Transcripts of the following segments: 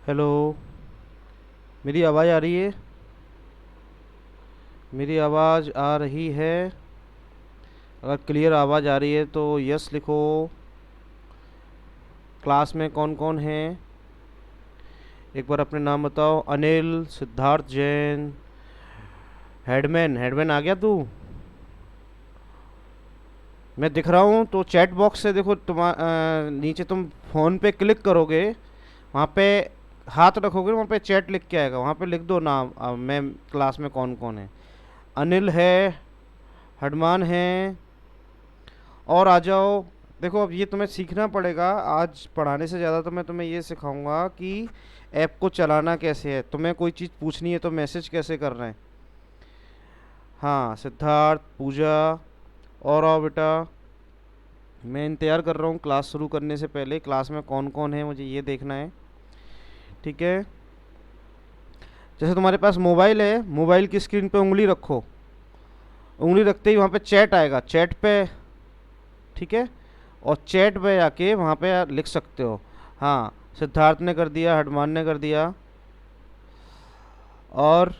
Hello. मेरी आवाज़ आ रही है? मेरी आवाज़ आ रही है? अगर क्लियर आवाज़ आ रही है तो यस लिखो। क्लास में कौन कौन है? एक बार अपने नाम बताओ। अनिल, सिद्धार्थ जैन, हेडमैन। हेडमैन आ गया तू? मैं दिख रहा हूँ तो चैट बॉक्स से देखो। नीचे तुम फ़ोन पे क्लिक करोगे, वहाँ पे हाथ रखोगे, वहाँ पे चैट लिख के आएगा, वहाँ पे लिख दो नाम। मैं क्लास में कौन कौन है। अनिल है, हडमान है, और आ जाओ। देखो अब ये तुम्हें सीखना पड़ेगा। आज पढ़ाने से ज़्यादा तो मैं तुम्हें ये सिखाऊंगा कि ऐप को चलाना कैसे है। तुम्हें कोई चीज़ पूछनी है तो मैसेज कैसे करना है। हाँ, सिद्धार्थ, पूजा, और आओ बेटा। मैं इंतज़ार कर रहा हूँ क्लास शुरू करने से पहले। क्लास में कौन कौन है मुझे ये देखना है। ठीक है। जैसे तुम्हारे पास मोबाइल है, मोबाइल की स्क्रीन पे उंगली रखो। उंगली रखते ही वहाँ पे चैट आएगा, चैट पे। ठीक है। और चैट पे आके वहाँ पे लिख सकते हो। हाँ, सिद्धार्थ ने कर दिया, हनुमान ने कर दिया। और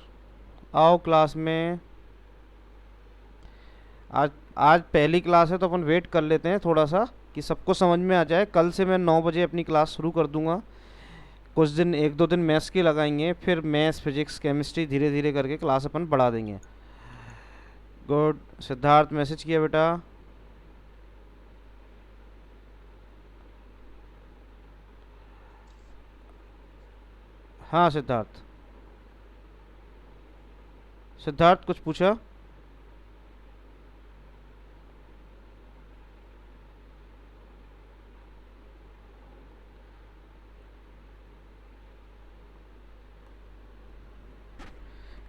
आओ क्लास में। आज आज पहली क्लास है तो अपन वेट कर लेते हैं थोड़ा सा, कि सबको समझ में आ जाए। कल से मैं 9 बजे अपनी क्लास शुरू कर दूंगा। कुछ दिन, एक दो दिन मैथ्स की लगाएंगे, फिर मैथ्स, फिजिक्स, केमिस्ट्री धीरे धीरे करके क्लास अपन बढ़ा देंगे। गुड। सिद्धार्थ मैसेज किया बेटा? हाँ सिद्धार्थ। सिद्धार्थ कुछ पूछा?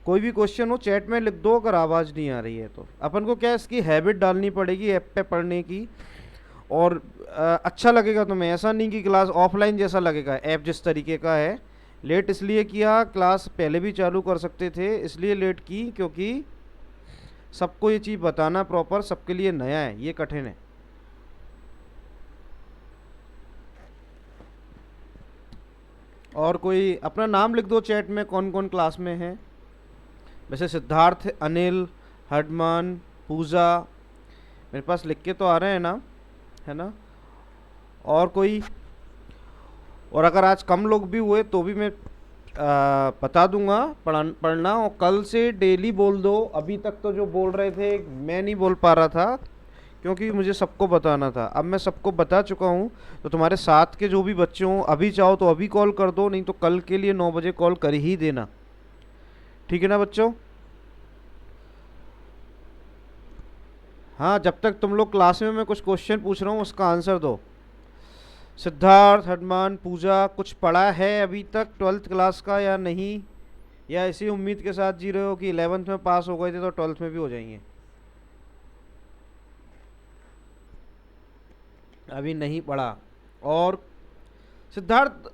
कोई भी क्वेश्चन हो चैट में लिख दो, अगर आवाज़ नहीं आ रही है तो। अपन को क्या है, इसकी हैबिट डालनी पड़ेगी ऐप पे पढ़ने की। और अच्छा लगेगा तुम्हें। ऐसा नहीं कि क्लास ऑफलाइन जैसा लगेगा। ऐप जिस तरीके का है। लेट इसलिए किया, क्लास पहले भी चालू कर सकते थे, इसलिए लेट की क्योंकि सबको ये चीज़ बताना प्रॉपर सबके लिए नया है, ये कठिन है। और कोई अपना नाम लिख दो चैट में, कौन कौन क्लास में है। वैसे सिद्धार्थ, अनिल, हडमान, पूजा मेरे पास लिख के तो आ रहे हैं ना, है ना। और कोई? और अगर आज कम लोग भी हुए तो भी मैं बता दूंगा पढ़ना। और कल से डेली बोल दो। अभी तक तो जो बोल रहे थे मैं नहीं बोल पा रहा था, क्योंकि मुझे सबको बताना था। अब मैं सबको बता चुका हूँ। तो तुम्हारे साथ के जो भी बच्चे हों, अभी चाहो तो अभी कॉल कर दो, नहीं तो कल के लिए 9 बजे कॉल कर ही देना। ठीक है ना बच्चों? हाँ, जब तक तुम लोग क्लास में मैं कुछ क्वेश्चन पूछ रहा हूँ उसका आंसर दो। सिद्धार्थ, हनुमान, पूजा, कुछ पढ़ा है अभी तक 12th क्लास का या नहीं? या इसी उम्मीद के साथ जी रहे हो कि 11th में पास हो गए थे तो 12th में भी हो जाएंगे? अभी नहीं पढ़ा। और सिद्धार्थ,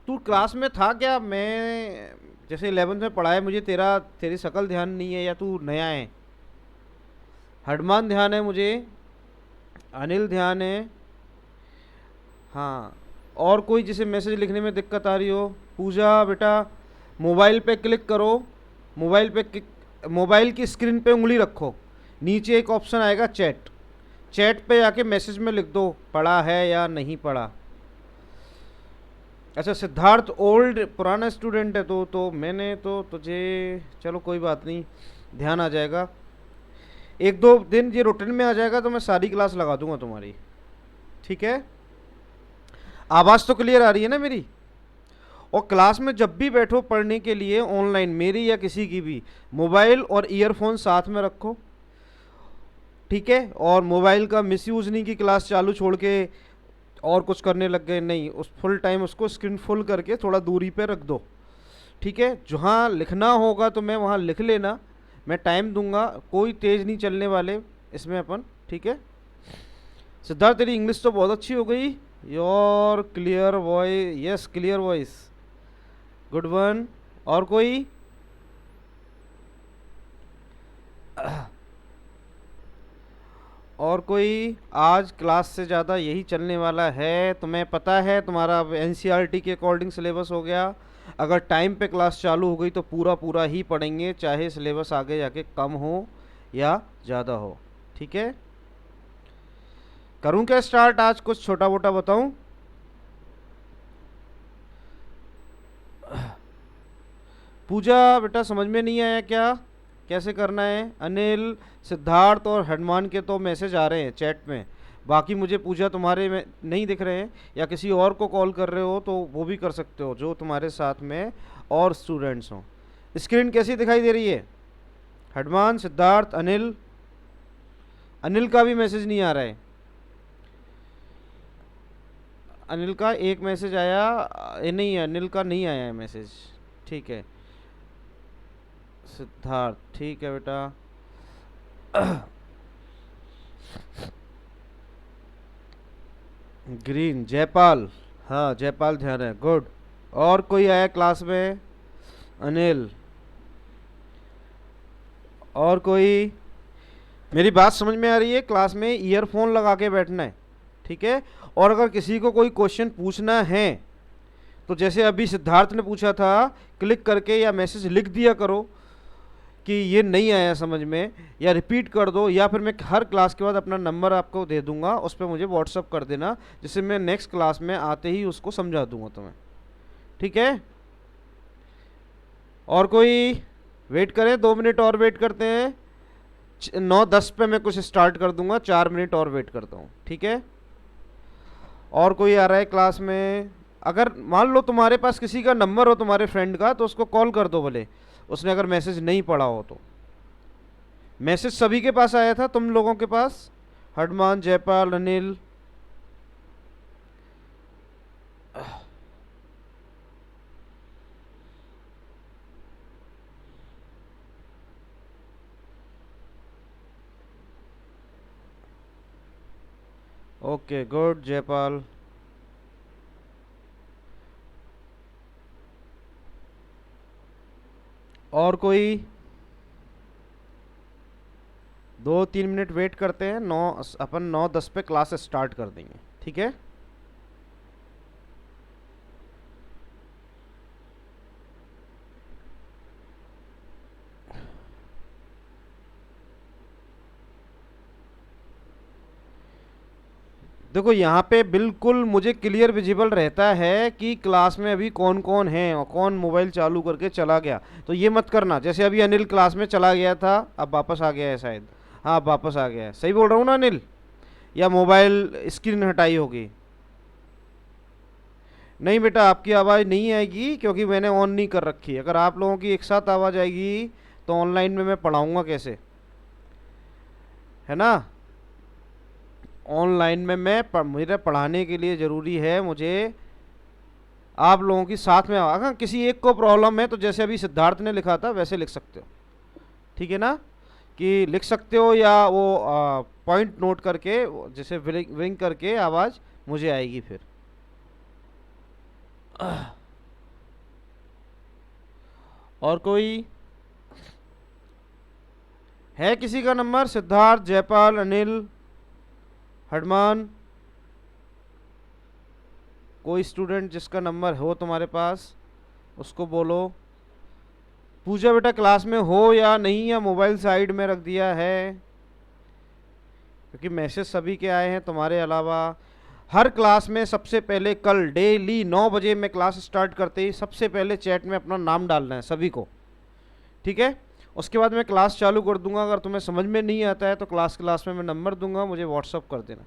तू क्लास में था क्या? मैं जैसे 11th में पढ़ा है, मुझे तेरी शक्ल ध्यान नहीं है, या तू नया है? हनुमान ध्यान है मुझे, अनिल ध्यान है। हाँ। और कोई जिसे मैसेज लिखने में दिक्कत आ रही हो? पूजा बेटा, मोबाइल पे क्लिक करो। मोबाइल पे मोबाइल की स्क्रीन पे उंगली रखो। नीचे एक ऑप्शन आएगा चैट। चैट पे आके मैसेज में लिख दो पढ़ा है या नहीं पढ़ा। अच्छा, सिद्धार्थ ओल्ड पुराना स्टूडेंट है तो मैंने तो तुझे, चलो कोई बात नहीं, ध्यान आ जाएगा। एक दो दिन ये रूटीन में आ जाएगा तो मैं सारी क्लास लगा दूंगा तुम्हारी। ठीक है। आवाज़ तो क्लियर आ रही है ना मेरी? और क्लास में जब भी बैठो पढ़ने के लिए, ऑनलाइन मेरी या किसी की भी, मोबाइल और ईयरफोन साथ में रखो। ठीक है। और मोबाइल का मिसयूज़ नहीं कि क्लास चालू छोड़ के और कुछ करने लग गए, नहीं। उस फुल टाइम उसको स्क्रीन फुल करके थोड़ा दूरी पे रख दो। ठीक है। जहाँ लिखना होगा तो मैं वहाँ लिख लेना। मैं टाइम दूंगा, कोई तेज़ नहीं चलने वाले इसमें अपन। ठीक है। सिद्धार्थ, तेरी इंग्लिश तो बहुत अच्छी हो गई। Your clear voice, yes clear voice, good one. और कोई? और कोई? आज क्लास से ज़्यादा यही चलने वाला है। तुम्हें पता है तुम्हारा अब एनसीईआरटी के अकॉर्डिंग सिलेबस हो गया। अगर टाइम पे क्लास चालू हो गई तो पूरा पूरा ही पढ़ेंगे, चाहे सिलेबस आगे जाके कम हो या ज़्यादा हो। ठीक है, करूं क्या स्टार्ट? आज कुछ छोटा मोटा बताऊं? पूजा बेटा समझ में नहीं आया क्या, कैसे करना है? अनिल, सिद्धार्थ और हनुमान के तो मैसेज आ रहे हैं चैट में, बाकी मुझे पूजा तुम्हारे में नहीं दिख रहे हैं। या किसी और को कॉल कर रहे हो तो वो भी कर सकते हो, जो तुम्हारे साथ में और स्टूडेंट्स हों। स्क्रीन कैसी दिखाई दे रही है? हनुमान, सिद्धार्थ, अनिल। अनिल का भी मैसेज नहीं आ रहा है। अनिल का एक मैसेज आया, ये नहीं, अनिल का नहीं आया है मैसेज। ठीक है, सिद्धार्थ ठीक है बेटा। ग्रीन, जयपाल, हाँ जयपाल ध्यान है, गुड। और कोई आया क्लास में? अनिल, और कोई? मेरी बात समझ में आ रही है? क्लास में ईयरफोन लगा के बैठना है, ठीक है। और अगर किसी को कोई क्वेश्चन पूछना है तो जैसे अभी सिद्धार्थ ने पूछा था, क्लिक करके या मैसेज लिख दिया करो कि ये नहीं आया समझ में, या रिपीट कर दो, या फिर मैं हर क्लास के बाद अपना नंबर आपको दे दूंगा, उस पर मुझे व्हाट्सअप कर देना, जिससे मैं नेक्स्ट क्लास में आते ही उसको समझा दूंगा तुम्हें। ठीक है, और कोई? वेट करें, 2 मिनट और वेट करते हैं। 9:10 पे मैं कुछ स्टार्ट कर दूंगा, 4 मिनट और वेट करता हूँ, ठीक है। और कोई आ रहा है क्लास में? अगर मान लो तुम्हारे पास किसी का नंबर हो तुम्हारे फ्रेंड का, तो उसको कॉल कर दो भले, उसने अगर मैसेज नहीं पढ़ा हो तो। मैसेज सभी के पास आया था, तुम लोगों के पास? हनुमान, जयपाल, अनिल। Okay good Jaipal. और कोई? 2-3 मिनट वेट करते हैं, अपन 9:10 पे क्लास स्टार्ट कर देंगे, ठीक है। देखो यहाँ पे बिल्कुल मुझे क्लियर विजिबल रहता है कि क्लास में अभी कौन कौन है और कौन मोबाइल चालू करके चला गया। तो ये मत करना, जैसे अभी अनिल क्लास में चला गया था, अब वापस आ गया है शायद। हाँ अब वापस आ गया है, सही बोल रहा हूँ ना अनिल? या मोबाइल स्क्रीन हटाई होगी? नहीं बेटा, आपकी आवाज़ नहीं आएगी क्योंकि मैंने ऑन नहीं कर रखी है। अगर आप लोगों की एक साथ आवाज़ आएगी तो ऑनलाइन में मैं पढ़ाऊँगा कैसे, है ना? ऑनलाइन में मेरे पढ़ाने के लिए ज़रूरी है मुझे आप लोगों की साथ में। अगर किसी एक को प्रॉब्लम है तो जैसे अभी सिद्धार्थ ने लिखा था वैसे लिख सकते हो, ठीक है ना? कि लिख सकते हो, या वो पॉइंट नोट करके जैसे विंग करके आवाज़ मुझे आएगी फिर। और कोई है किसी का नंबर? सिद्धार्थ, जयपाल, अनिल, हनुमान, कोई स्टूडेंट जिसका नंबर हो तुम्हारे पास उसको बोलो। पूजा बेटा क्लास में हो या नहीं, या मोबाइल साइड में रख दिया है? क्योंकि मैसेज सभी के आए हैं तुम्हारे अलावा। हर क्लास में सबसे पहले कल डेली 9 बजे मैं क्लास स्टार्ट करते ही सबसे पहले चैट में अपना नाम डालना है सभी को, ठीक है। उसके बाद मैं क्लास चालू कर दूंगा। अगर तुम्हें समझ में नहीं आता है तो क्लास में मैं नंबर दूंगा, मुझे व्हाट्सअप कर देना,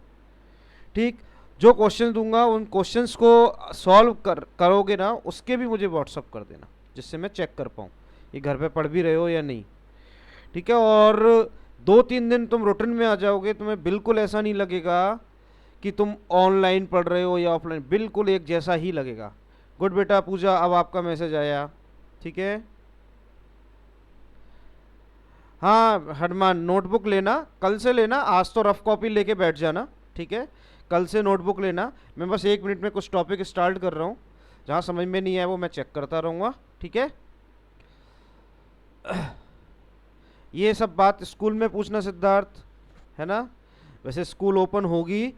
ठीक। जो क्वेश्चन दूंगा उन क्वेश्चंस को सॉल्व करोगे ना, उसके भी मुझे व्हाट्सअप कर देना, जिससे मैं चेक कर पाऊँ ये घर पे पढ़ भी रहे हो या नहीं, ठीक है। और 2-3 दिन तुम रूटीन में आ जाओगे, तुम्हें बिल्कुल ऐसा नहीं लगेगा कि तुम ऑनलाइन पढ़ रहे हो या ऑफलाइन, बिल्कुल एक जैसा ही लगेगा। गुड बेटा पूजा, अब आपका मैसेज आया, ठीक है। हाँ हनुमान, नोटबुक लेना, कल से लेना, आज तो रफ कॉपी लेके बैठ जाना, ठीक है। कल से नोटबुक लेना। मैं बस 1 मिनट में कुछ टॉपिक स्टार्ट कर रहा हूँ, जहाँ समझ में नहीं आया वो मैं चेक करता रहूँगा, ठीक है। ये सब बात स्कूल में पूछना सिद्धार्थ, है ना? वैसे स्कूल ओपन होगी,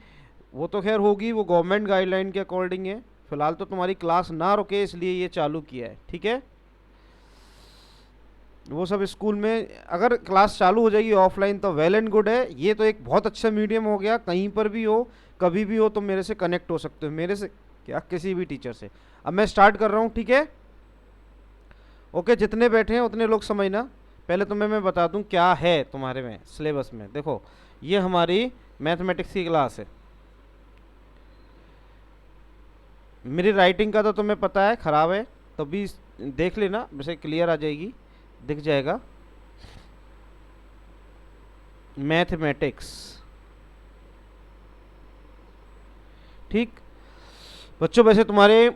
वो तो खैर होगी, वो गवर्नमेंट गाइडलाइन के अकॉर्डिंग है, फिलहाल तो तुम्हारी क्लास ना रुके इसलिए ये चालू किया है, ठीक है। वो सब स्कूल में अगर क्लास चालू हो जाएगी ऑफलाइन तो वेल एंड गुड है। ये तो एक बहुत अच्छा मीडियम हो गया, कहीं पर भी हो कभी भी हो तो मेरे से कनेक्ट हो सकते हो, मेरे से क्या किसी भी टीचर से। अब मैं स्टार्ट कर रहा हूँ, ठीक है। ओके, जितने बैठे हैं उतने लोग समझना। पहले तुम्हें मैं बता दूं क्या है तुम्हारे में सिलेबस में। देखो ये हमारी मैथमेटिक्स की क्लास है। मेरी राइटिंग का तो तुम्हें पता है ख़राब है, तो भी देख लेना, वैसे क्लियर आ जाएगी, दिख जाएगा। मैथमेटिक्स, ठीक बच्चों। वैसे तुम्हारे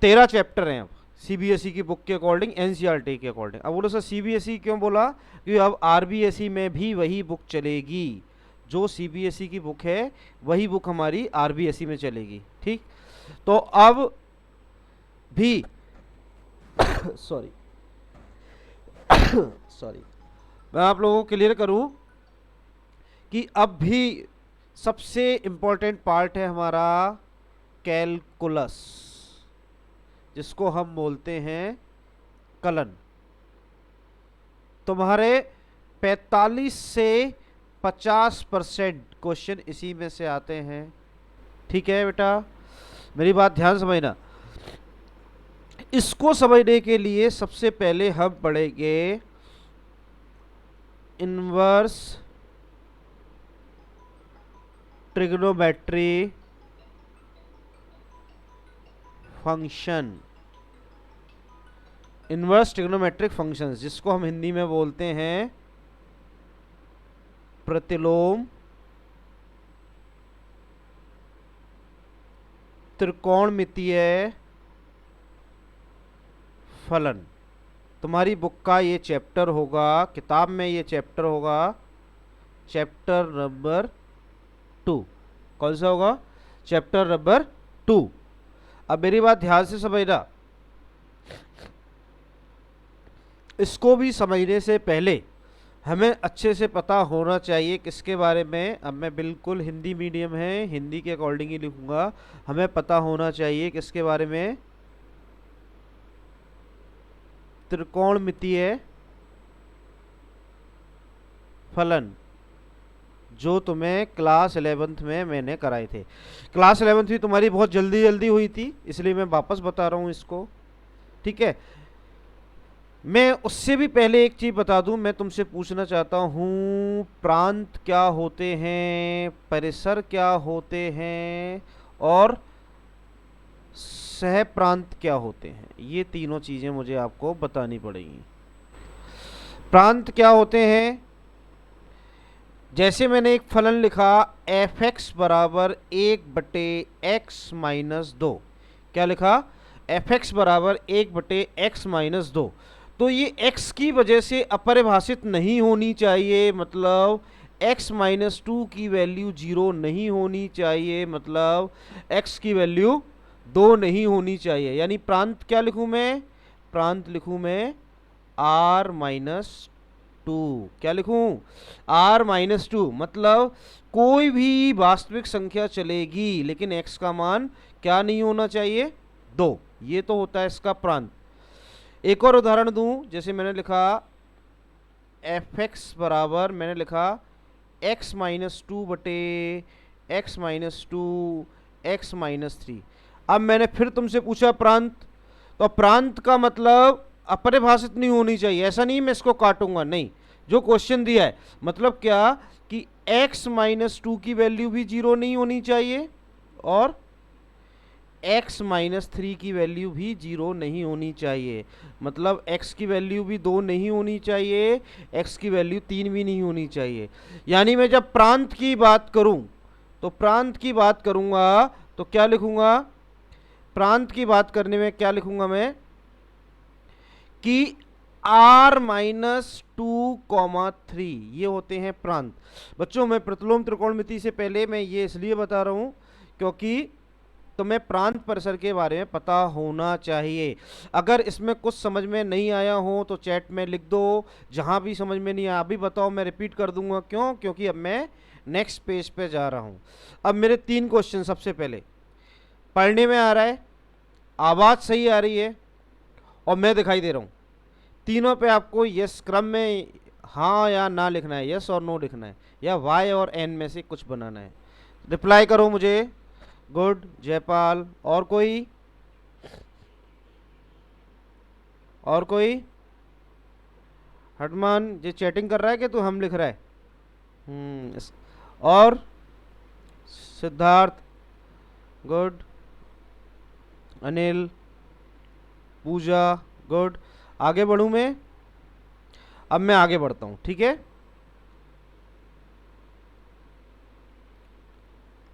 13 चैप्टर हैं अब सीबीएसई की बुक के अकॉर्डिंग, एनसीईआरटी के अकॉर्डिंग। अब बोलो सर सीबीएसई क्यों बोला, क्योंकि अब आरबीएसई में भी वही बुक चलेगी, जो सीबीएसई की बुक है वही बुक हमारी आरबीएसई में चलेगी, ठीक। तो अब भी सॉरी सॉरी मैं आप लोगों को क्लियर करूं कि अब भी सबसे इम्पोर्टेंट पार्ट है हमारा कैलकुलस, जिसको हम बोलते हैं कलन। तुम्हारे 45 से 50% क्वेश्चन इसी में से आते हैं, ठीक है बेटा। मेरी बात ध्यान समझना। इसको समझने के लिए सबसे पहले हम पढ़ेंगे inverse trigonometry function, inverse trigonometric functions, जिसको हम हिंदी में बोलते हैं प्रतिलोम त्रिकोणमितीय फलन। तुम्हारी बुक का ये चैप्टर होगा, किताब में ये चैप्टर होगा, चैप्टर नंबर 2। कौन सा होगा, चैप्टर नंबर 2। अब मेरी बात ध्यान से समझना। इसको भी समझने से पहले हमें अच्छे से पता होना चाहिए किसके बारे में। अब मैं बिल्कुल हिंदी मीडियम है, हिंदी के अकॉर्डिंग ही लिखूंगा। हमें पता होना चाहिए किसके बारे में, त्रिकोणमितीय फलन, जो तुम्हें क्लास 11th में मैंने कराए थे। क्लास 11th भी तुम्हारी बहुत जल्दी जल्दी हुई थी, इसलिए मैं वापस बता रहा हूँ इसको, ठीक है। मैं उससे भी पहले एक चीज़ बता दूं, मैं तुमसे पूछना चाहता हूँ प्रांत क्या होते हैं, परिसर क्या होते हैं, और सह प्रांत क्या होते हैं। ये तीनों चीज़ें मुझे आपको बतानी पड़ेंगी। प्रांत क्या होते हैं, जैसे मैंने एक फलन लिखा f(x) बराबर 1/x-2। क्या लिखा, f(x) बराबर 1/x-2। तो ये x की वजह से अपरिभाषित नहीं होनी चाहिए, मतलब x-2 की वैल्यू 0 नहीं होनी चाहिए, मतलब x की वैल्यू 2 नहीं होनी चाहिए। यानी प्रांत क्या लिखूं मैं, प्रांत लिखूं मैं r-2। क्या लिखूं, r-2। मतलब कोई भी वास्तविक संख्या चलेगी लेकिन x का मान क्या नहीं होना चाहिए, 2। ये तो होता है इसका प्रांत। एक और उदाहरण दूं, जैसे मैंने लिखा f(x) बराबर, मैंने लिखा x-2 बटे x-2 x-3। अब मैंने फिर तुमसे पूछा प्रांत, तो प्रांत का मतलब अपरिभाषित नहीं होनी चाहिए। ऐसा नहीं मैं इसको काटूंगा, नहीं, जो क्वेश्चन दिया है मतलब क्या कि x-2 की वैल्यू भी 0 नहीं होनी चाहिए और x-3 की वैल्यू भी 0 नहीं होनी चाहिए। मतलब x की वैल्यू भी 2 नहीं होनी चाहिए, x की वैल्यू 3 भी नहीं होनी चाहिए। यानी मैं जब प्रांत की बात करूं तो प्रांत की बात करूंगा तो क्या लिखूंगा, प्रांत की बात करने में क्या लिखूंगा मैं कि r-2, 3 ये होते हैं प्रांत। बच्चों मैं प्रतिलोम त्रिकोणमिति से पहले मैं ये इसलिए बता रहा हूं क्योंकि तुम्हें प्रांत परिसर के बारे में पता होना चाहिए। अगर इसमें कुछ समझ में नहीं आया हो तो चैट में लिख दो, जहां भी समझ में नहीं आया अभी बताओ, मैं रिपीट कर दूंगा। क्यों, क्योंकि अब मैं नेक्स्ट पेज पे जा रहा हूं। अब मेरे 3 क्वेश्चन सबसे पहले पढ़ने में आ रहा है, आवाज़ सही आ रही है और मैं दिखाई दे रहा हूँ, तीनों पे आपको यस क्रम में हाँ या ना लिखना है, यस और नो लिखना है, या वाई और एन में से कुछ बनाना है। रिप्लाई करो मुझे। गुड जयपाल। और कोई? और कोई? हटमान ये चैटिंग कर रहा है कि तू हम लिख रहा है? और सिद्धार्थ गुड, अनिल, पूजा गुड। आगे बढ़ूं मैं? अब मैं आगे बढ़ता हूं, ठीक है?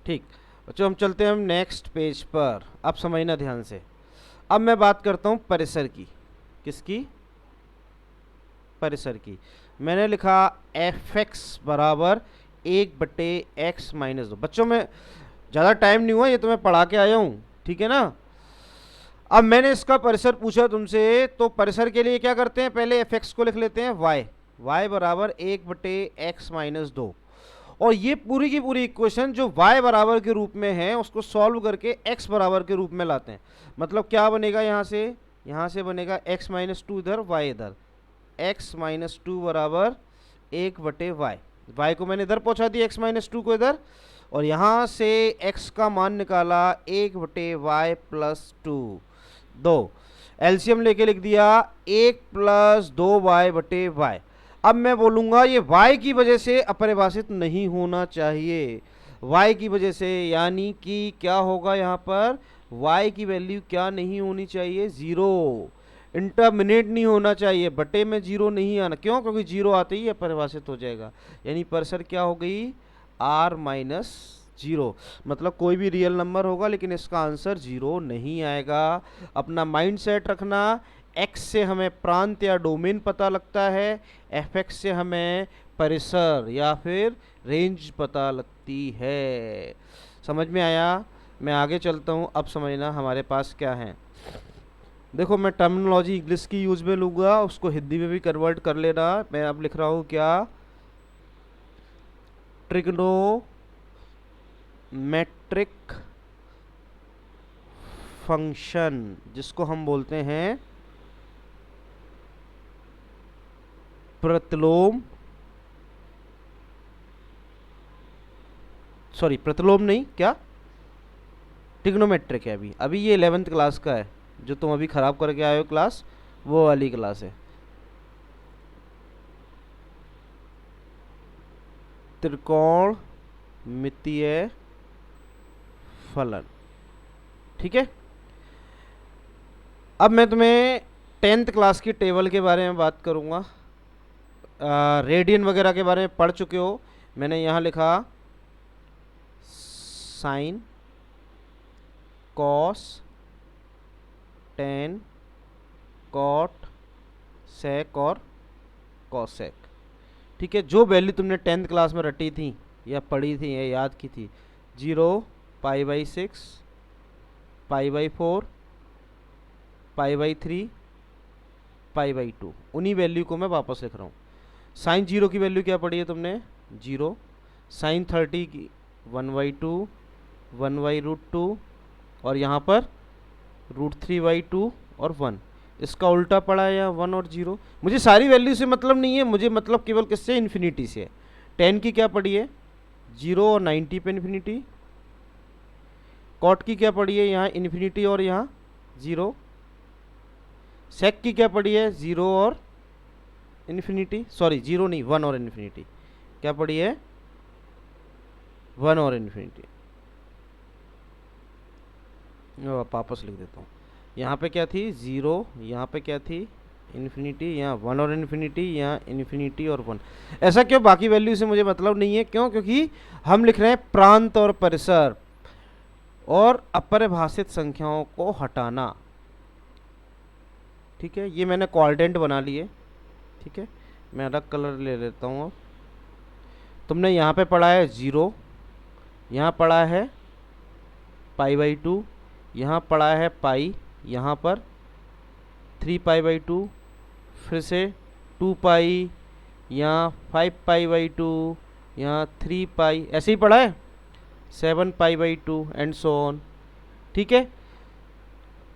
ठीक बच्चों, हम चलते हैं हम नेक्स्ट पेज पर। अब समझना ध्यान से। अब मैं बात करता हूं परिसर की। किसकी? परिसर की। मैंने लिखा एफ एक्स बराबर 1/x-2। बच्चों में ज़्यादा टाइम नहीं हुआ, ये तो मैं पढ़ा के आया हूँ, ठीक है ना? अब मैंने इसका परिसर पूछा तुमसे, तो परिसर के लिए क्या करते हैं, पहले एफ एक्स को लिख लेते हैं y बराबर 1/x-2। और ये पूरी की पूरी इक्वेशन जो y बराबर के रूप में है उसको सॉल्व करके x बराबर के रूप में लाते हैं। मतलब क्या बनेगा, यहाँ से बनेगा x-2 इधर, y इधर, x-2 बराबर 1/y। y को मैंने इधर पहुंचा दिया, x-2 को इधर, और यहाँ से x का मान निकाला 1/y प्लस 2 एलसीएम लेके लिख दिया 1 + 2y/y। अब मैं बोलूँगा ये y की वजह से अपरिभाषित नहीं होना चाहिए, y की वजह से, यानी कि क्या होगा यहाँ पर, y की वैल्यू क्या नहीं होनी चाहिए, 0, इंटरमिनेट नहीं होना चाहिए, बटे में 0 नहीं आना। क्यों? क्योंकि 0 आते ही अपरिभाषित हो जाएगा। यानी परिसर क्या हो गई, r-0। मतलब कोई भी रियल नंबर होगा लेकिन इसका आंसर 0 नहीं आएगा। अपना माइंड सेट रखना। x से हमें प्रांत या डोमेन पता लगता है, fx से हमें परिसर या फिर रेंज पता लगती है। समझ में आया? मैं आगे चलता हूँ। अब समझना हमारे पास क्या है। देखो, मैं टर्मिनोलॉजी इंग्लिश की यूज में लूँगा, उसको हिंदी में भी कन्वर्ट कर लेना। मैं अब लिख रहा हूँ क्या, ट्रिग्नोमेट्रिक फंक्शन, जिसको हम बोलते हैं प्रतिलोम, सॉरी प्रतिलोम नहीं, क्या, ट्रिग्नोमेट्रिक है। अभी ये 11th क्लास का है, जो तुम अभी खराब करके आए हो क्लास, वो वाली क्लास है। त्रिकोणमितीय फलन, ठीक है? अब मैं तुम्हें 10th क्लास की टेबल के बारे में बात करूंगा। रेडियन वगैरह के बारे में पढ़ चुके हो। मैंने यहाँ लिखा साइन, कॉस, टेन, कॉट, सेक और कॉसेक, ठीक है? जो वैल्यू तुमने 10th क्लास में रटी थी या पढ़ी थी या याद की थी, 0, π/6, π/4, π/3, π/2, उन्हीं वैल्यू को मैं वापस लिख रहा हूँ। साइन 0 की वैल्यू क्या पढ़ी है तुमने, 0। साइन 30 की 1/2, 1/√2, और यहाँ पर √3/2 और 1। इसका उल्टा पड़ा है यहाँ 1 और 0। मुझे सारी वैल्यू से मतलब नहीं है, मुझे मतलब केवल किससे, इन्फिनिटी से। 10 की क्या पड़ी है, 0 और 90 पे इन्फिनिटी। कॉट की क्या पड़ी है, यहाँ इन्फिनिटी और यहाँ 0। सेक की क्या पड़ी है, 0 और इन्फिनिटी, सॉरी 0 नहीं, 1 और इन्फिनिटी। क्या पड़ी है, 1 और इन्फिनिटी। वापस लिख देता हूँ। यहाँ पे क्या थी, 0, यहाँ पे क्या थी, इन्फिनिटी, यहाँ 1 और इन्फिनिटी, यहाँ इन्फिनिटी और 1। ऐसा क्यों, बाकी वैल्यू से मुझे मतलब नहीं है। क्यों? क्योंकि हम लिख रहे हैं प्रांत और परिसर और अपरिभाषित संख्याओं को हटाना, ठीक है? ये मैंने क्वाड्रेंट बना लिए, ठीक है? मैं अलग कलर ले लेता हूँ। अब तुमने यहाँ पे पढ़ा है 0, यहाँ पढ़ा है π/2, यहाँ पढ़ा है पाई, यहाँ पर 3π/2, फिर से 2π, यहाँ 5π/2, यहाँ 3π, ऐसे ही पढ़ा है 7π/2 एंड सो ऑन, ठीक है?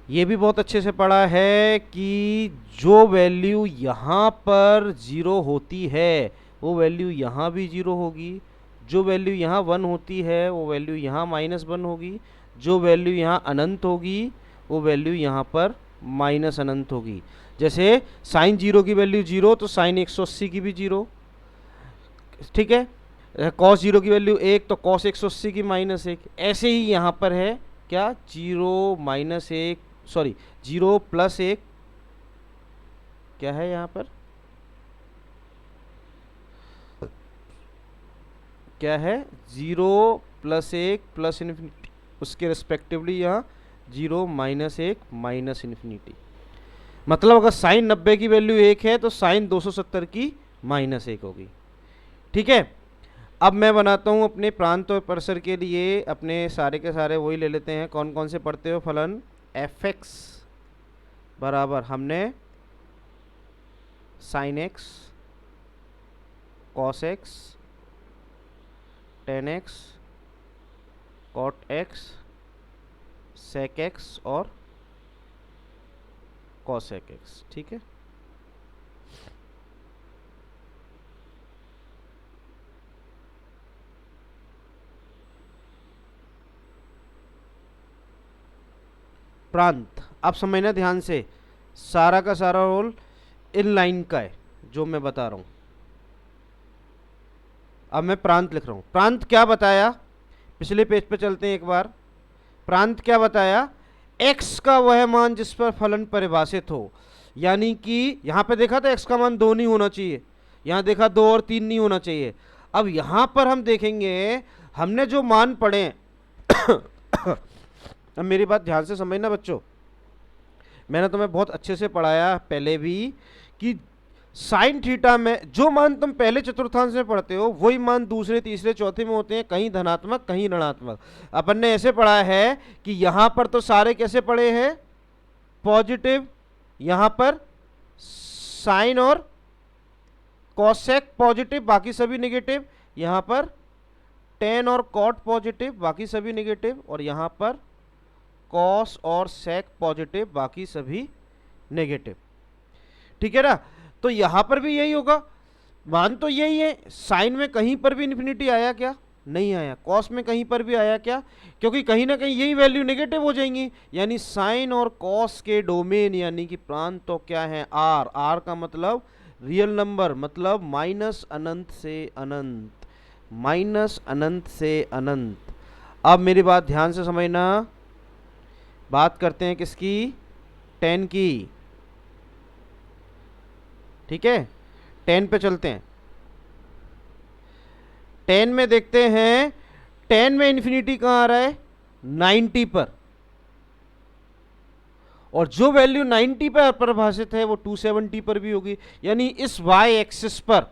ये भी बहुत अच्छे से पढ़ा है कि जो वैल्यू यहाँ पर जीरो होती है वो वैल्यू यहाँ भी जीरो होगी, जो वैल्यू यहाँ वन होती है वो वैल्यू यहाँ माइनस वन होगी, जो वैल्यू यहाँ अनंत होगी वो वैल्यू यहाँ पर माइनस अनंत होगी। जैसे साइन जीरो की वैल्यू जीरो तो साइन 180 की भी जीरो, ठीक है। कॉस जीरो की वैल्यू एक तो कॉस 180 की माइनस एक। ऐसे ही यहाँ पर है क्या, जीरो माइनस एक, सॉरी जीरो प्लस एक, क्या है यहाँ पर, क्या है, जीरो प्लस एक प्लस इन्फिनिटी, उसके रिस्पेक्टिवली यहाँ जीरो माइनस एक माइनस इन्फिनिटी। मतलब अगर साइन 90 की वैल्यू एक है तो साइन 270 की माइनस एक होगी, ठीक है। अब मैं बनाता हूँ अपने प्रांत और परसर के लिए अपने सारे के सारे वही ले लेते हैं। कौन कौन से पढ़ते हो फलन, एफ एक्स बराबर हमने sine x, cos x, tan x, cot x, sec x और कॉसेक एक्स, ठीक है। प्रांत आप समझना ध्यान से, सारा का सारा रोल इन लाइन का है जो मैं बता रहा हूं। अब मैं प्रांत लिख रहा हूं। प्रांत क्या बताया, पिछले पेज पे चलते हैं एक बार। प्रांत क्या बताया, x का वह मान जिस पर फलन परिभाषित हो, यानी कि यहां पे देखा था x का मान 2 नहीं होना चाहिए, यहां देखा 2 और 3 नहीं होना चाहिए। अब यहां पर हम देखेंगे हमने जो मान पढ़े अब मेरी बात ध्यान से समझना बच्चों, मैंने तुम्हें बहुत अच्छे से पढ़ाया पहले भी कि साइन थीटा में जो मान तुम पहले चतुर्थांश में पढ़ते हो वही मान दूसरे तीसरे चौथे में होते हैं, कहीं धनात्मक कहीं ऋणात्मक। अपन ने ऐसे पढ़ा है कि यहां पर तो सारे कैसे पढ़े हैं, पॉजिटिव, यहां पर साइन और कॉसेक पॉजिटिव बाकी सभी नेगेटिव, यहां पर टेन और कॉट पॉजिटिव बाकी सभी नेगेटिव, और यहां पर कॉस और सेक पॉजिटिव बाकी सभी नेगेटिव, ठीक है ना। तो यहां पर भी यही होगा, मान तो यही है। साइन में कहीं पर भी इन्फिनिटी आया क्या, नहीं आया। कॉस में कहीं पर भी आया क्या, क्योंकि कहीं ना कहीं यही वैल्यू नेगेटिव हो जाएंगी, यानी साइन और कॉस के डोमेन यानी कि प्रांत तो क्या है, आर। आर का मतलब रियल नंबर, मतलब माइनस अनंत से अनंत, माइनस अनंत से अनंत। अब मेरी बात ध्यान से समझना, बात करते हैं किसकी, 10 की, ठीक है। 10 पे चलते हैं। 10 में देखते हैं, 10 में इन्फिनिटी कहां आ रहा है, 90 पर, और जो वैल्यू 90 पर परिभाषित है वो 270 पर भी होगी, यानी इस y एक्सिस पर।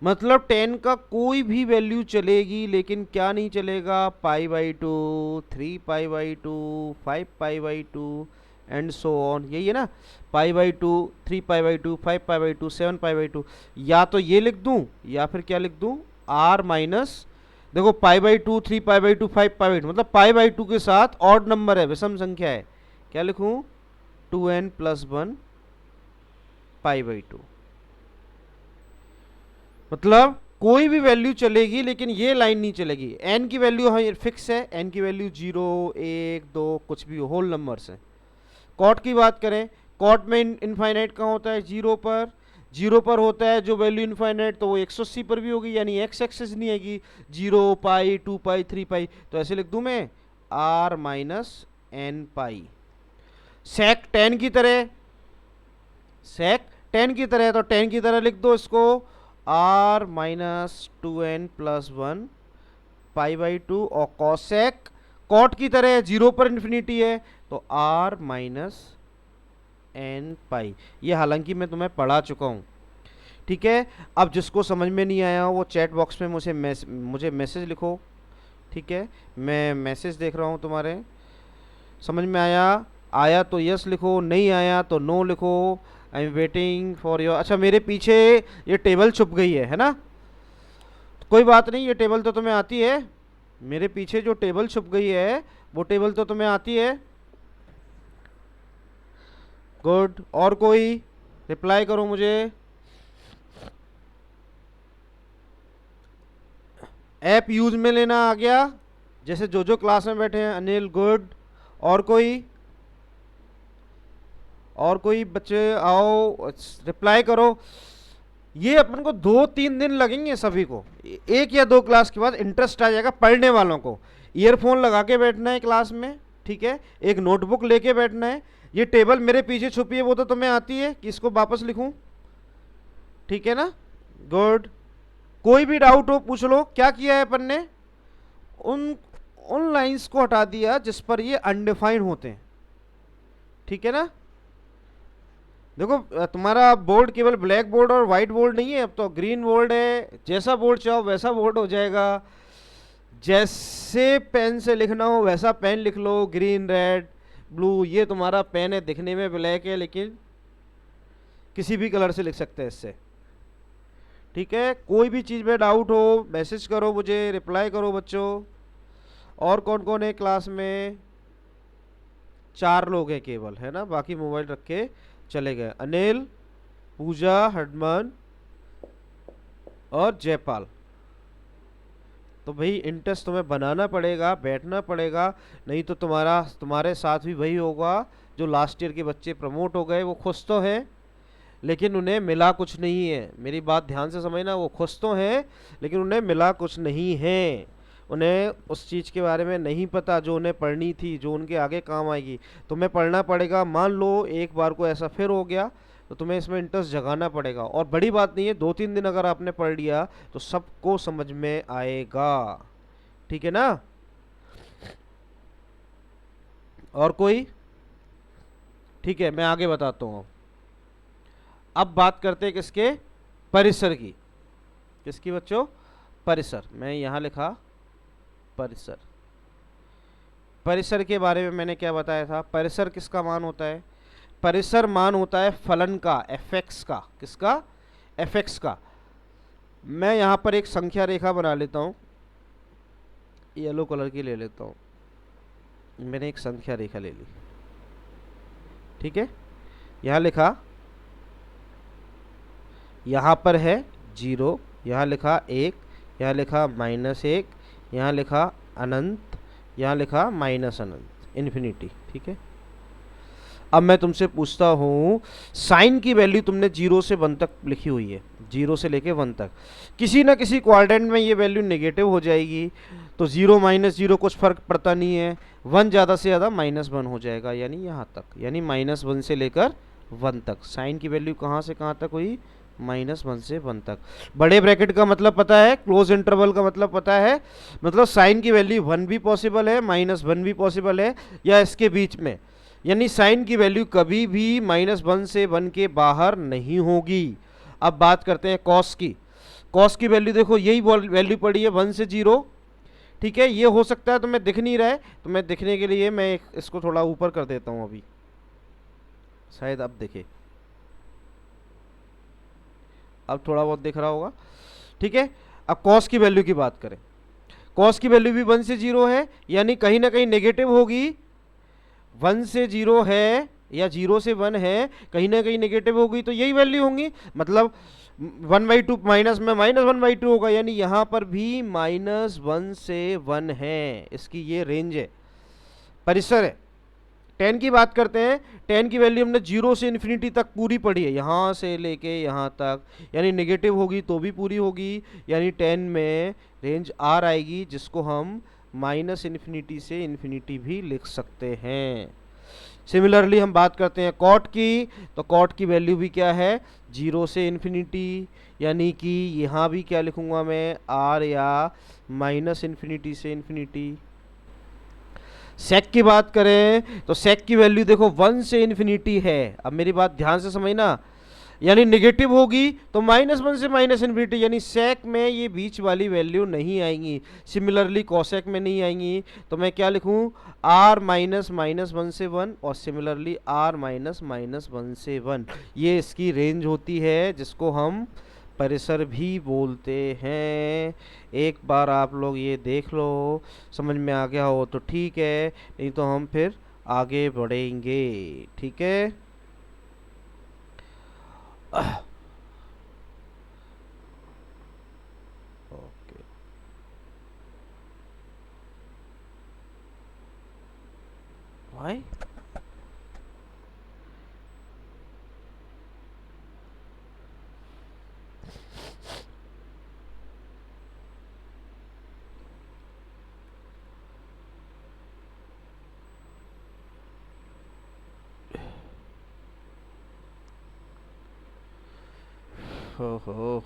मतलब 10 का कोई भी वैल्यू चलेगी, लेकिन क्या नहीं चलेगा, pi by two, 3 pi by two, 5 pi by two and so on, यही है ना। Pi by two, 3 pi by two, 5 pi by two, 7 pi by two. या तो ये लिख दूं या फिर क्या लिख दूं, आर माइनस, देखो pi by two, 3 pi by two, 5 pi by two, मतलब पाई बाई टू के साथ ऑड नंबर है, विषम संख्या है, क्या लिखूं, 2n plus 1 pi by two. मतलब कोई भी वैल्यू चलेगी लेकिन ये लाइन नहीं चलेगी। n की वैल्यू हाँ फिक्स है, n की वैल्यू 0 1 2 कुछ भी हो, होल नंबर्स है। कॉट की बात करें, कॉट में इनफाइनाइट कहाँ होता है, 0 पर। 0 पर होता है जो वैल्यू इनफाइनाइट, तो वो 180 पर भी होगी, यानी x एक्सिस नहीं आएगी, 0 पाई 2 पाई 3 पाई, तो ऐसे लिख दूं मैं r माइनस एन पाई। सेक 10 की तरह, सेक 10 की तरह, तो 10 की तरह लिख दो इसको, r minus 2n plus 1 pi by 2, और कॉसेक कॉट की तरह 0 पर इन्फिनिटी है तो r माइनस एन पाई। ये हालांकि मैं तुम्हें पढ़ा चुका हूँ, ठीक है। अब जिसको समझ में नहीं आया वो चैट बॉक्स में मुझे मैसेज लिखो, ठीक है। मैं मैसेज देख रहा हूँ तुम्हारे, समझ में आया, आया तो यस लिखो, नहीं आया तो नो लिखो। I am waiting for your. अच्छा मेरे पीछे ये टेबल छुप गई है ना, कोई बात नहीं, ये टेबल तो तुम्हें आती है। मेरे पीछे जो टेबल छुप गई है वो टेबल तो तुम्हें आती है, गुड। और कोई रिप्लाई करो मुझे। ऐप यूज में लेना आ गया, जैसे जो जो क्लास में बैठे हैं। अनिल गुड। और कोई, और कोई बच्चे आओ रिप्लाई करो। ये अपन को 2-3 दिन लगेंगे सभी को, एक या दो क्लास के बाद इंटरेस्ट आ जाएगा पढ़ने वालों को। ईयरफोन लगा के बैठना है क्लास में, ठीक है, एक नोटबुक लेके बैठना है। ये टेबल मेरे पीछे छुपी है वो तो तुम्हें आती है कि इसको वापस लिखूं, ठीक है ना। गुड। कोई भी डाउट हो पूछ लो। क्या किया है अपन ने, उन उन लाइंस को हटा दिया जिस पर ये अनडिफाइंड होते हैं, ठीक है ना। देखो तुम्हारा बोर्ड केवल ब्लैक बोर्ड और वाइट बोर्ड नहीं है, अब तो ग्रीन बोर्ड है। जैसा बोर्ड चाहो वैसा बोर्ड हो जाएगा, जैसे पेन से लिखना हो वैसा पेन लिख लो, ग्रीन रेड ब्लू। ये तुम्हारा पेन है, दिखने में ब्लैक है लेकिन किसी भी कलर से लिख सकते हैं इससे, ठीक है। कोई भी चीज़ में डाउट हो मैसेज करो मुझे, रिप्लाई करो बच्चों। और कौन कौन है क्लास में, 4 लोग हैं केवल, है ना, बाकी मोबाइल रख के चले गए। अनिल, पूजा, हडमान और जयपाल। तो भाई इंटरेस्ट तुम्हें बनाना पड़ेगा, बैठना पड़ेगा, नहीं तो तुम्हारे साथ भी वही होगा जो लास्ट ईयर के बच्चे प्रमोट हो गए। वो खुश तो हैं लेकिन उन्हें मिला कुछ नहीं है। मेरी बात ध्यान से समझना, वो खुश तो हैं लेकिन उन्हें मिला कुछ नहीं है। उन्हें उस चीज़ के बारे में नहीं पता जो उन्हें पढ़नी थी, जो उनके आगे काम आएगी। तुम्हें पढ़ना पड़ेगा। मान लो एक बार को ऐसा फिर हो गया तो तुम्हें इसमें इंटरेस्ट जगाना पड़ेगा। और बड़ी बात नहीं है, 2-3 दिन अगर आपने पढ़ लिया तो सबको समझ में आएगा, ठीक है ना। और कोई, ठीक है, मैं आगे बताता हूँ। अब बात करते हैं किसके, परिसर की। किसकी बच्चों, परिसर। मैं यहाँ लिखा परिसर। परिसर के बारे में मैंने क्या बताया था, परिसर किसका मान होता है, परिसर मान होता है फलन का, एफएक्स का। किसका, एफएक्स का। मैं यहाँ पर एक संख्या रेखा बना लेता हूँ, येलो कलर की ले लेता हूँ। मैंने एक संख्या रेखा ले ली, ठीक है। यहाँ लिखा, यहाँ पर है 0, यहाँ लिखा 1, यहाँ लिखा -1, यहाँ लिखा अनंत, यहाँ लिखा माइनस अनंत, इन्फिनिटी, ठीक है। अब मैं तुमसे पूछता हूँ, साइन की वैल्यू तुमने 0 से 1 तक लिखी हुई है, 0 से लेके 1 तक। किसी ना किसी क्वाड्रेंट में ये वैल्यू नेगेटिव हो जाएगी, तो 0 -0 कुछ फर्क पड़ता नहीं है। 1 ज़्यादा से ज़्यादा -1 हो जाएगा, यानी यहाँ तक, यानी -1 से लेकर 1 तक। साइन की वैल्यू कहाँ से कहाँ तक हुई, -1 से 1 तक। बड़े ब्रैकेट का मतलब पता है, क्लोज इंटरवल का मतलब पता है, मतलब साइन की वैल्यू 1 भी पॉसिबल है, -1 भी पॉसिबल है, या इसके बीच में। यानी साइन की वैल्यू कभी भी -1 से 1 के बाहर नहीं होगी। अब बात करते हैं कॉस की। कॉस की वैल्यू देखो, यही वैल्यू पड़ी है 1 से 0, ठीक है। ये हो सकता है तुम्हें दिख नहीं रहा है, तो मैं दिखने के लिए मैं इसको थोड़ा ऊपर कर देता हूँ, अभी शायद अब दिखे, अब थोड़ा बहुत दिख रहा होगा, ठीक है। अब कॉस की वैल्यू की बात करें, कॉस की वैल्यू भी 1 से 0 है, यानी कहीं ना कहीं नेगेटिव होगी। 1 से 0 है या 0 से 1 है, कहीं ना कहीं नेगेटिव होगी, तो यही वैल्यू होंगी। मतलब 1/2 माइनस में -1/2 होगा, यानी यहाँ पर भी -1 से 1 है, इसकी ये रेंज है, परिसर है। 10 की बात करते हैं, 10 की वैल्यू हमने 0 से इन्फिनिटी तक पूरी पढ़ी है, यहाँ से लेके यहाँ तक, यानी नेगेटिव होगी तो भी पूरी होगी, यानी 10 में रेंज R आएगी, जिसको हम -इन्फिनिटी से इन्फिनिटी भी लिख सकते हैं। सिमिलरली हम बात करते हैं कॉट की, तो कॉट की वैल्यू भी क्या है, 0 से इन्फिनिटी, यानी कि यहाँ भी क्या लिखूंगा मैं, R या -इन्फिनिटी से इन्फिनिटी। सेक की बात करें तो सेक की वैल्यू देखो 1 से इन्फिनिटी है। अब मेरी बात ध्यान से समझना, यानी नेगेटिव होगी तो -1 से -इन्फिनिटी, यानी सेक में ये बीच वाली वैल्यू नहीं आएंगी। सिमिलरली कॉसेक में नहीं आएंगी, तो मैं क्या लिखूं, R -1 से 1, और सिमिलरली R -1 से 1। ये इसकी रेंज होती है, जिसको हम परिसर भी बोलते हैं। एक बार आप लोग ये देख लो, समझ में आ गया हो तो ठीक है, नहीं तो हम फिर आगे बढ़ेंगे, ठीक है। ओके। भाई हो